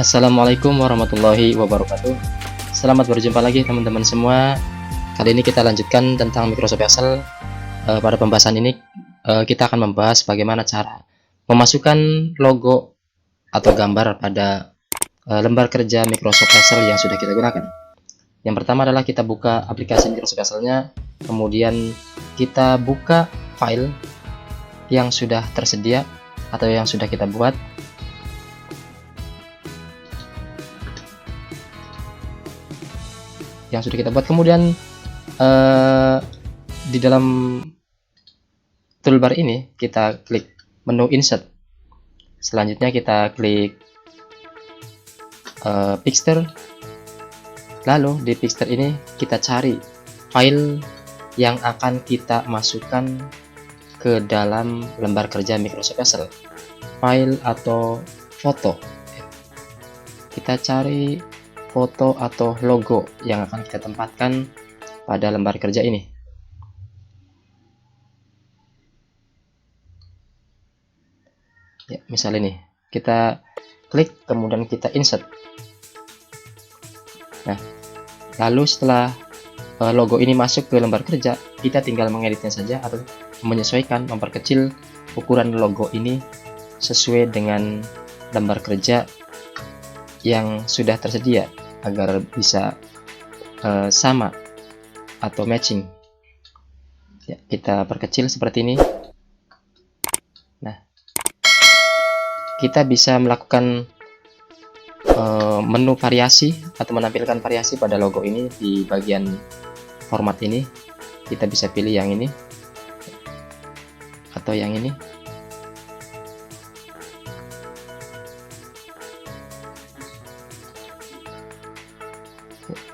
Assalamualaikum warahmatullahi wabarakatuh. Selamat berjumpa lagi teman-teman semua. Kali ini kita lanjutkan tentang Microsoft Excel. Pada pembahasan ini kita akan membahas bagaimana cara memasukkan logo atau gambar pada lembar kerja Microsoft Excel yang sudah kita gunakan. Yang pertama adalah kita buka aplikasi Microsoft Excel-nya, kemudian kita buka file yang sudah tersedia atau yang sudah kita buat. Kemudian di dalam toolbar ini kita klik menu insert. Selanjutnya kita klik picture. Lalu di picture ini kita cari file yang akan kita masukkan ke dalam lembar kerja Microsoft Excel, file atau foto. Kita cari foto atau logo yang akan kita tempatkan pada lembar kerja ini. Ya, misal ini kita klik, kemudian kita insert. Nah, lalu setelah logo ini masuk ke lembar kerja, kita tinggal mengeditnya saja atau menyesuaikan, memperkecil ukuran logo ini sesuai dengan lembar kerja yang sudah tersedia agar bisa sama atau matching. Ya, kita perkecil seperti ini. Nah, kita bisa melakukan menu variasi atau menampilkan variasi pada logo ini di bagian format ini. Kita bisa pilih yang ini atau yang ini.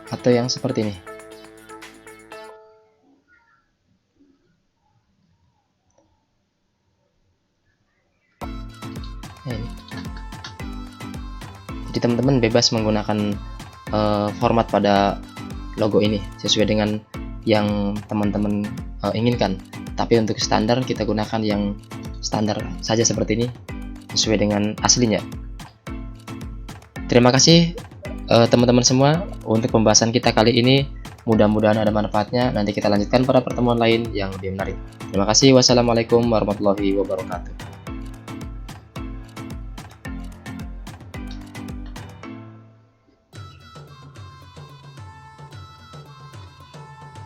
Atau yang seperti ini. Jadi teman-teman bebas menggunakan format pada logo ini sesuai dengan yang teman-teman inginkan. Tapi untuk standar kita gunakan yang standar saja seperti ini sesuai dengan aslinya. Terima kasih teman-teman semua untuk pembahasan kita kali ini. Mudah-mudahan ada manfaatnya. Nanti kita lanjutkan pada pertemuan lain yang lebih menarik. Terima kasih. Wassalamualaikum warahmatullahi wabarakatuh.